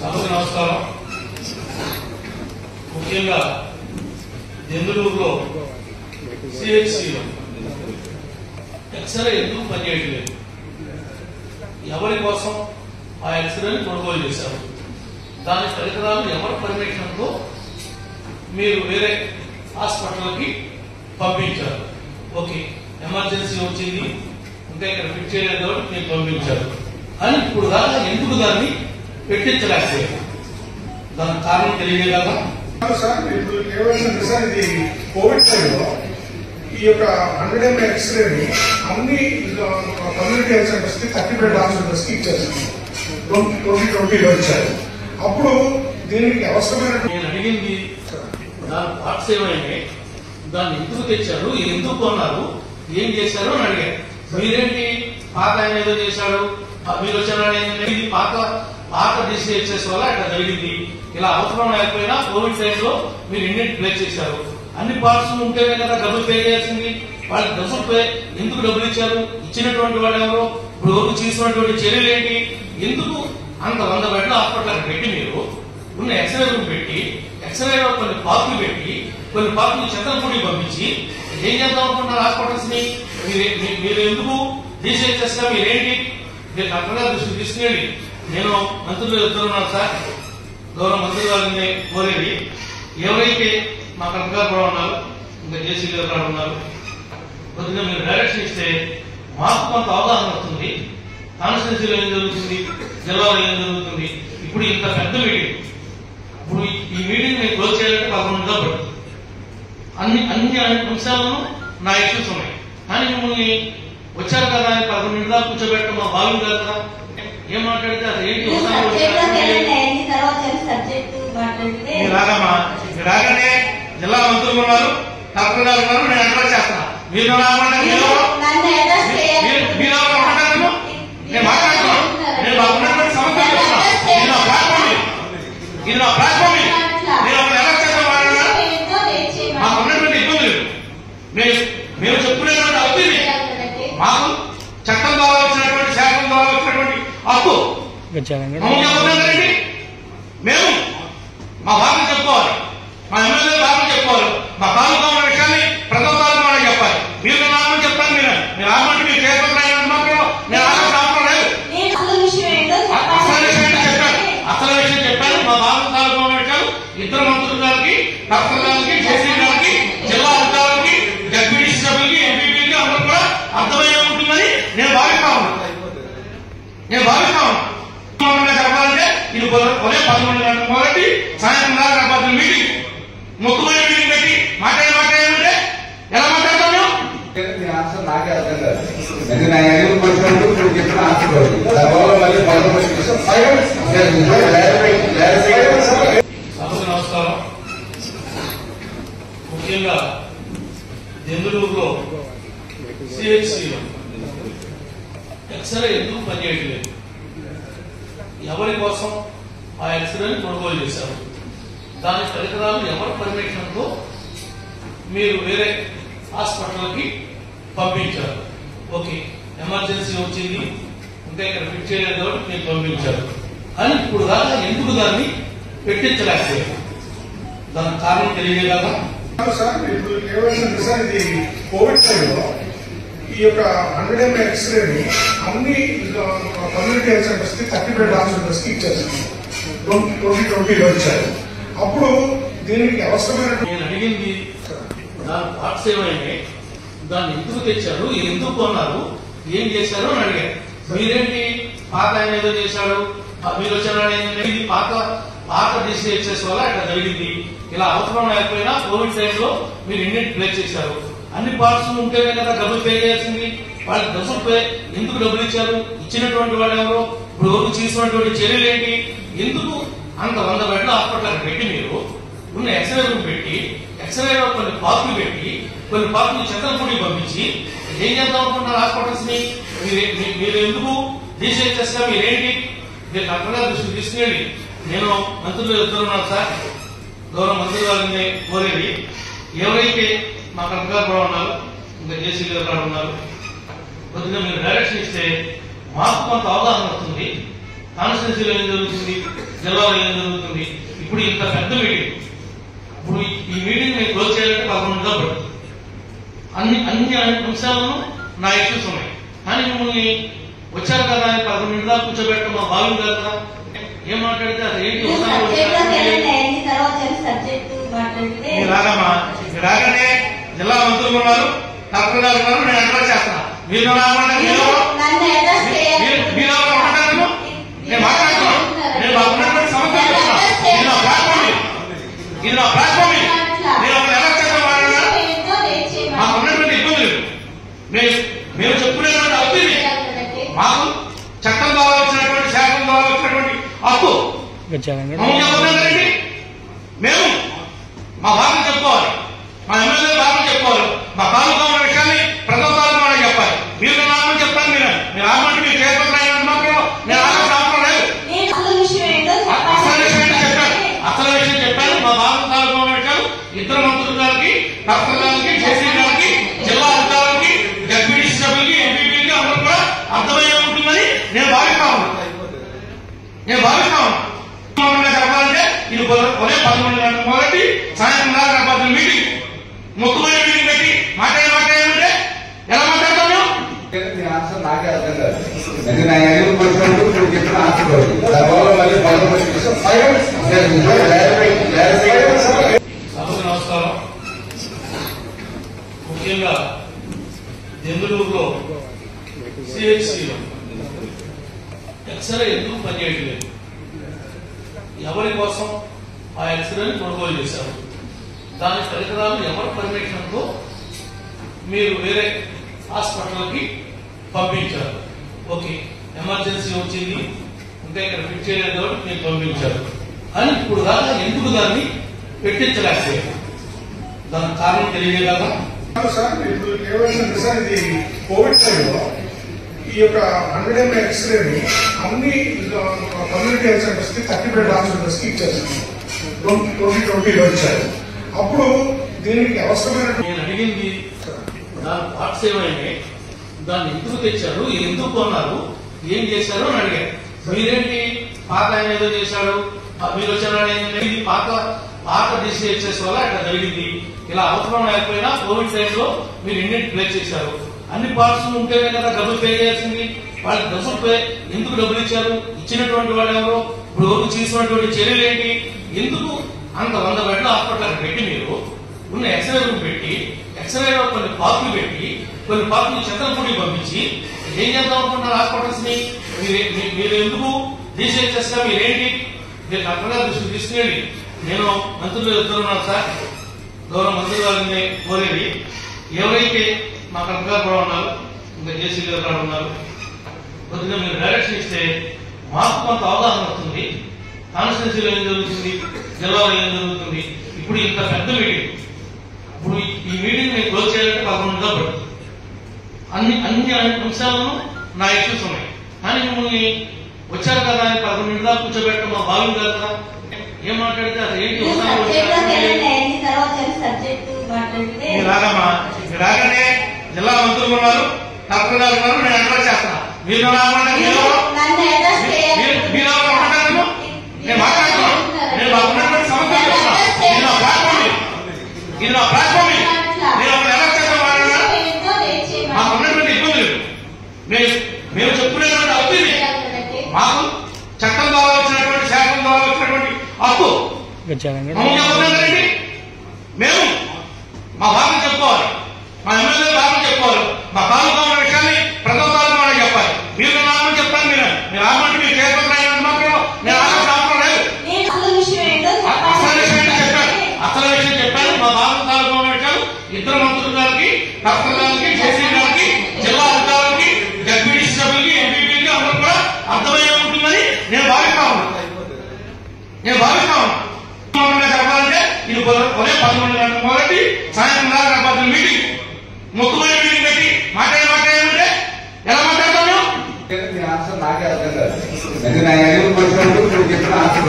సభకు నమస్కారం. ముఖ్యంగా దెందులూరులో సిహెచ్సిలో ఎక్స్రే ఎందుకు పనిచేయట్లేదు, ఎవరి కోసం ఆ ఎక్స్రేని కొనుగోలు చేశారు, దాని పరికరాలు ఎవరి పర్మిషన్తో మీరు వేరే హాస్పిటల్కి పంపించారు. ఓకే, ఎమర్జెన్సీ వచ్చింది ఇంకా ఇక్కడ ఫిట్ చేయలేదు కాబట్టి మీరు పంపించారు అని ఇప్పుడు దాకా ఎందుకు దాన్ని పెట్టించలేకపోయారు? దానికి కారణం తెలియజేయగలరా? సార్, ఇప్పుడు సార్ ఇది కోవిడ్ టైంలో ఈ యొక్క 100 ml ఎక్స్రేని అన్ని కమ్యూనిటీ హెల్త్ సెంటర్స్ కి 35 హాస్పిటల్స్ కి ఇచ్చారు. 2020లో ఇచ్చారు. అప్పుడు దీనికి అవసరమైన నేను అడిగింది దాని పార్ట్స్ ఏమైనా, దాన్ని ఎందుకు తెచ్చారు, ఎందుకు కొన్నారు, ఏం చేశారు అని అడిగారు. మీరేంటి పాత ఆయన ఏదో చేశాడు, మీరు వచ్చిన పాత డిసిహెచ్ఎస్ వల్ల ఇట్లా జరిగింది, ఇలా అవసరం లేకపోయినా కోవిడ్ టైంలో మీరు ఇండియన్ ప్లే చేశారు, అన్ని పార్ట్స్ ఉంటేనే కదా డబ్బులు పే చేయాల్సింది, వాళ్ళకి డబ్బులు పే ఎందుకు డబ్బులు ఇచ్చారు, ఇచ్చినటువంటి వాళ్ళు ఎవరో, ఇప్పుడు వరకు తీసుకున్నటువంటి చర్యలు ఏంటి, ఎందుకు అంత 100 బెడ్ల హాస్పిటల్ పెట్టి మీరు ఉన్న ఎక్స్రే రూమ్ పెట్టి ఎక్స్రేలో కొన్ని పార్కులు పెట్టి కొన్ని పార్కులు చంద్రపూడి పంపించి ఏం చేద్దాం అనుకుంటున్నారు హాస్పిటల్స్ ని? మీరు ఎందుకు డిసిహెచ్ఎస్ గా మీరేంటి మీరు కరెక్ట్గా దృష్టి తీసుకెళ్ళి, నేను మంత్రులు చెప్తున్నాను సార్, గౌరవ మంత్రి గారిని కోరేది, ఎవరైతే మా కరెక్ట్ గారు కూడా ఉన్నారు, ఇంకా జేసీ గారు కూడా ఉన్నారు, కొద్దిగా మీరు డైరెక్షన్ ఇస్తే మాకు కొంత అవగాహన వస్తుంది. కాన్స్టిట్యూన్సీలో ఏం జరుగుతుంది, జిల్లాలో ఏం జరుగుతుంది. ఇప్పుడు ఇంత పెద్ద మీటింగ్, ఇప్పుడు ఈ మీటింగ్ నేను క్లోజ్ చేయాలంటే 11 గంటలు పడుతుంది. అన్ని అంశాలను నా ఇష్యూస్ ఉన్నాయి, కానీ మిమ్మల్ని వచ్చారు కదా 11 నిమిషాలు కూర్చోబెట్టడం మా భావం కాదు కదా. ఏం మాట్లాడితే అది ఏంటి రాగానే జిల్లా మంత్రులు ఉన్నారు, కలెక్టర్ గారు ఉన్నారు, నేను అడ్రస్ చేస్తాను. మీరు నేను మాట్లాడుతున్నాను, నేను మాకున్నటువంటి సమస్య ఇది నా ప్లాట్ఫామ్, ఇది నా ప్లాట్ఫామ్. నేను అప్పుడు ఎలా చేద్దాం మాకున్నటువంటి ఇబ్బందులు మేము చెప్పుకునేటువంటి అవుతుంది. మాకు చట్టం ద్వారా వచ్చినటువంటి శాసనం ద్వారా వచ్చినటువంటి హక్కు చెప్పండి. మేము మా బాధను చెప్పుకోవాలి, మా ఎమ్మెల్యే బాధను చెప్పుకోవాలి, మా తాలూకా ఉన్న విషయాన్ని ప్రజల తాలూకా చెప్పాలి. మీరు నామని చెప్తాను, మీరు ఆగమంటే మీరు చేపట్టిన మాత్రం నేను ఆగడం లేదు. అసలు విషయం చెప్పాను. మా బాధ తాలూకా ఉన్న విషయాలు ఇద్దరు మంత్రుల గారికి, కలెక్టర్ గారికి, జేసీ గారికి, జిల్లా అధికారులకి, జడ్పీటీసీ సభ్యులకి, ఎంపీపీకి అందరూ కూడా అర్థమయ్యే ఉంటుందని నేను భావిస్తా ఉన్నాను. చెప్పాలంటే ఇది ఉదయం 11 గంటల మొదటి సాయంత్రం 4 గంటల మీటింగ్, మొత్తమైన మీటింగ్ పెట్టి మాట్లాడేమంటే ఎలా మాట్లాడతాం మేము? ఆన్సర్ నాకే అర్థం కాదు. నా ఎదురు పడుతున్నట్టు ఇప్పుడు చెప్పిన ఆన్సర్ సభకు నమస్కారం. ముఖ్యంగా దెందులూరులో సిహెచ్సిలో ఎక్స్రే ఎందుకు పనిచేయట్లేదు, ఎవరి కోసం ఆ ఎక్స్రేని కొనుగోలు చేశారు, దాని పరికరాలు ఎవరి పర్మిషన్తో మీరు వేరే హాస్పిటల్కి పంపించారు. ఓకే, ఎమర్జెన్సీ వచ్చింది ఇంకా ఇక్కడ ఫిట్ చేయలేదు కాబట్టి మీరు పంపించారు అని ఇప్పుడు దాకా ఎందుకు దాన్ని పెట్టించలేకపోయారు? దానికి కారణం తెలియజేయగలరా? సార్, ఇప్పుడు సార్ ఇది కోవిడ్ టైంలో ఈ యొక్క 100 ml ఎక్స్రేని అన్ని కమ్యూనిటీ హెల్త్ సెంటర్స్ కి 35 హాస్పిటల్స్ కి ఇచ్చారు. 2020లో ఇచ్చారు. అప్పుడు దీనికి అవసరమైన నేను అడిగింది దాని పార్ట్స్ ఏమైనా, దాన్ని ఎందుకు తెచ్చారు, ఎందుకు కొన్నారు, ఏం చేశారు అని అడిగారు. మీరేంటి పాత ఆయన ఏదో చేశాడు, మీరు వచ్చిన పాత డిసిహెచ్ఎస్ వల్ల ఇట్లా జరిగింది, ఇలా అవసరం లేకపోయినా కోవిడ్ టైంలో మీరు ఇండియన్ ప్లే చేశారు, అన్ని పార్ట్స్ ఉంటేనే కదా డబ్బులు పే చేయాల్సింది, వాళ్ళకి డబ్బులు పే ఎందుకు డబ్బులు ఇచ్చారు, ఇచ్చినటువంటి వాళ్ళు ఎవరో, ఇప్పుడు వరకు తీసుకున్నటువంటి చర్యలు ఏంటి, ఎందుకు అంత 100 బెడ్ల హాస్పిటల్ పెట్టి మీరు ఉన్న ఎక్స్రే రూమ్ పెట్టి ఎక్స్రేలో కొన్ని పార్కులు పెట్టి కొన్ని పార్కులు చంద్రపూడి పంపించి ఏం చేద్దాం అనుకుంటున్నారు హాస్పిటల్స్ ని? మీరు ఎందుకు డిసిహెచ్ఎస్ గా మీరేంటి మీరు కరెక్ట్గా దృష్టి తీసుకెళ్ళి, నేను మంత్రులు చెప్తున్నాను సార్, గౌరవ మంత్రి గారిని కోరేది, ఎవరైతే మా కరెక్ట్ గారు కూడా ఉన్నారు, ఇంకా జేసీ గారు కూడా ఉన్నారు, కొద్దిగా మీరు డైరెక్షన్ ఇస్తే మాకు కొంత అవగాహన వస్తుంది. కాన్స్టిట్యూన్సీలో ఏం జరుగుతుంది, జిల్లా జిల్లాలో ఏం జరుగుతుంది, ఇప్పుడు ఇంత పెద్ద మీటింగ్, ఇప్పుడు ఈ మీటింగ్ నేను క్లోజ్ చేయాలంటే 11 గంటలు పడుతుంది. అన్ని అంశాలను నా ఇష్యూస్ ఉన్నాయి, కానీ మిమ్మల్ని వచ్చారు కదా అని 11 గంటల కూర్చోబెట్టడం మా భావం కాదు కదా. ఏం మాట్లాడితే అది ఏంటి రాగమ్మా, రాగానే జిల్లా మంత్రులు ఉన్నారు, కలెక్టర్ గారు ఉన్నారు, నేను అడ్రస్ చేస్తున్నా. మీరు నేను మాట్లాడుతున్నాను, నేను మాకున్నటువంటి సమస్యలు చెప్తున్నా. ఇది నా ప్లాట్ఫామ్, ఇది నా ప్లాట్ఫామ్. నేను ఒక ఎలా చేద్దాం మాకున్నటువంటి ఇబ్బందులు మేము చెప్పుకునేటువంటి అవుతుంది. మాకు చట్టం ద్వారా వచ్చినటువంటి శాసనం ద్వారా వచ్చినటువంటి హక్కు మేము మా భాగం చెప్పుకోవాలి, మా ఎమ్మెల్యే భాగం చెప్పుకోవాలి, మా తాలూకా ఉన్న విషయాన్ని ప్రజల తాలూకా చెప్పాలి. మీరు నామని చెప్తాను, మీరు ఆగమంటే మీరు చేయకపోతే మాత్రం నేను ఆగడం లేదు. అసలు విషయం చెప్పాను. మా భాగం తాలూకా ఉన్న విషయాలు ఇద్దరు మంత్రుల గారికి, కలెక్టర్ గారికి, జేసీ గారికి, జిల్లా అధికారులకి, జడ్పీటీ సభ్యులకి, ఎంపీపీలకి అందరూ కూడా అర్థమయ్యే ఉంటుందని నేను భావిస్తా ఉన్నాను. చెప్పాలంటే ఇది ఉదయం 11 గంటల మొదటి సాయంత్రం 4 గంటల మీటింగ్, ముఖ్యమైన మీటింగ్ పెట్టి మాట్లాడేమంటే ఎలా మాట్లాడతాం మేము? ఆన్సర్ నాకే అర్థం కాదు. నేను నా ఎదురు పడుతున్నాడు, నువ్వు చెప్పిన ఆన్సర్ సభకు నమస్కారం. ముఖ్యంగా బెంగళూరులో సిహెచ్సిలో ఎక్స్రే ఎందుకు పనిచేయట్లేదు, ఎవరి కోసం ఆ ఎక్స్రేని కొనుగోలు చేశారు, దాని పరికరాలు ఎవరి పర్మిషన్తో మీరు వేరే హాస్పిటల్కి పంపించారు. ఓకే, ఎమర్జెన్సీ వచ్చింది, ఇంకా ఇక్కడ ఫిట్ చేయలేదు కాబట్టి మీరు పంపించారు. కానీ ఇప్పుడు దాకా ఎందుకు దాన్ని పెట్టించలేకపోయారు, దానికి కారణం తెలియజేయగలరా? సార్, ఇప్పుడు కేవలం సార్ ఇది కోవిడ్ టైంలో ఈ యొక్క 100 ml ఎక్స్రేని అన్ని కమ్యూనిటీ హెల్త్ సెంటర్స్ కి 30 బెడ్ హాస్పిటల్స్ కి ఇచ్చేసారు. 2020లో ఇచ్చారు. అప్పుడు దీనికి అవసరమైన నేను అడిగింది దాని పార్ట్స్ ఏమైనా, దాన్ని ఎందుకు తెచ్చారు, ఎందుకు కొన్నారు, ఏం చేశారు అని అడిగారు. మీరేంటి పాత ఆయన ఏదో చేశాడు, మీరు వచ్చిన ఇది పాత డిసిహెచ్ఎస్ వల్ల ఇట్లా జరిగింది, ఇలా అవసరం లేకపోయినా కోవిడ్ టైంలో మీరు ఇండియన్ ప్లే చేశారు. అన్ని పార్ట్స్ ఉంటేనే కదా డబ్బులు పే చేయాల్సింది. వాళ్ళకి డబ్బులు పే ఎందుకు డబ్బులు ఇచ్చారు, ఇచ్చినటువంటి వాళ్ళు ఎవరు, ఇప్పుడు వరకు చేసినటువంటి చర్యలు ఏంటి, ఎందుకు అంత 100 బెడ్ల హాస్పిటల్ పెట్టి మీరు ఉన్న ఎక్స్రే రూమ్ పెట్టి ఎక్స్రేలో కొన్ని పార్కులు పెట్టి కొన్ని పార్కులు చంద్రపూడి పంపించి ఏం చేద్దాం అనుకుంటున్నారు హాస్పిటల్స్ ని? మీరు ఎందుకు డిసిహెచ్ఎస్ గా మీరేంటి మీరు కరెక్ట్గా దృష్టి తీసుకునేది. నేను మంత్రులు చెప్తున్నాను సార్, గౌరవ మంత్రులు గారిని కోరేది, ఎవరైతే మా కలెక్టర్ గారు కూడా ఉన్నారు, ఇంకా జేసీ గారు కూడా ఉన్నారు, కొద్దిగా మీరు డైరెక్షన్ ఇస్తే మాకు కొంత అవగాహన వస్తుంది. కాన్స్టిట్యున్సీలో ఏం జరుగుతుంది, జిల్లాలో ఏం జరుగుతుంది. ఇప్పుడు ఇంత పెద్ద మీటింగ్, ఇప్పుడు ఈ మీటింగ్ నేను క్లోజ్ చేయాలంటే 11 గంటలు పడుతుంది. అన్ని అంశాలను నా ఇష్యూస్ ఉన్నాయి, కానీ మిమ్మల్ని వచ్చారు కదా అని 11 గంటల కూర్చోబెట్టడం మా భావం కాదు కదా. ఏం మాట్లాడితే అది ఏంటి రాగమ్మా, రాగానే జిల్లా మంత్రులు ఉన్నారు, కలెక్టర్ గారు ఉన్నారు, నేను అడ్రస్ చేస్తున్నా. మీరు నేను మాట్లాడుతున్నాను, నేను మాకున్నటువంటి సమస్యలు చెప్తున్నా. ఇది నా ప్లాట్ఫామ్, ఇది నా ప్లాట్ఫామ్. నేను ఒక ఎలా చేద్దాం మాకున్నటువంటి ఇబ్బందులు మేము చెప్పుకునేటువంటి అవుతుంది. మాకు చట్టం ద్వారా వచ్చినటువంటి శాసనం ద్వారా వచ్చినటువంటి హక్కు మేము మా భాగం చెప్పుకోవాలి, మా ఎమ్మెల్యే భాగం చెప్పుకోవాలి, మా తాలూకా ఉన్న విషయాన్ని ప్రజల తాలూకా చెప్పాలి. మీరు నామని చెప్తాను, మీరు ఆగమంటే మీరు చేయకపోతే మాత్రం నేను ఆగడం లేదు. అసలు విషయం చెప్పాను. మా భాగం తాలూకా ఉన్న విషయాలు ఇద్దరు మంత్రుల గారికి, కలెక్టర్ గారికి, జేసీ గారికి, జిల్లా అధికారులకి, జడ్పీటీ సభ్యులకి, ఎంపీపీలకి అందరూ కూడా అర్థమయ్యే ఉంటుందని నేను భావిస్తా ఉన్నాను. చెప్పాలంటే ఇది ఉదయం 11 గంటల మొదటి సాయంత్రం 4 గంటల మీటింగ్, ముఖ్యమైన మీటింగ్ పెట్టి మాట్లాడేమంటే ఎలా మాట్లాడతాం మేము? ఆన్సర్ నాకే అర్థం కాదు. నేను నా ఎదురు పడుతున్నాడు, నువ్వు చెప్పిన ఆన్సర్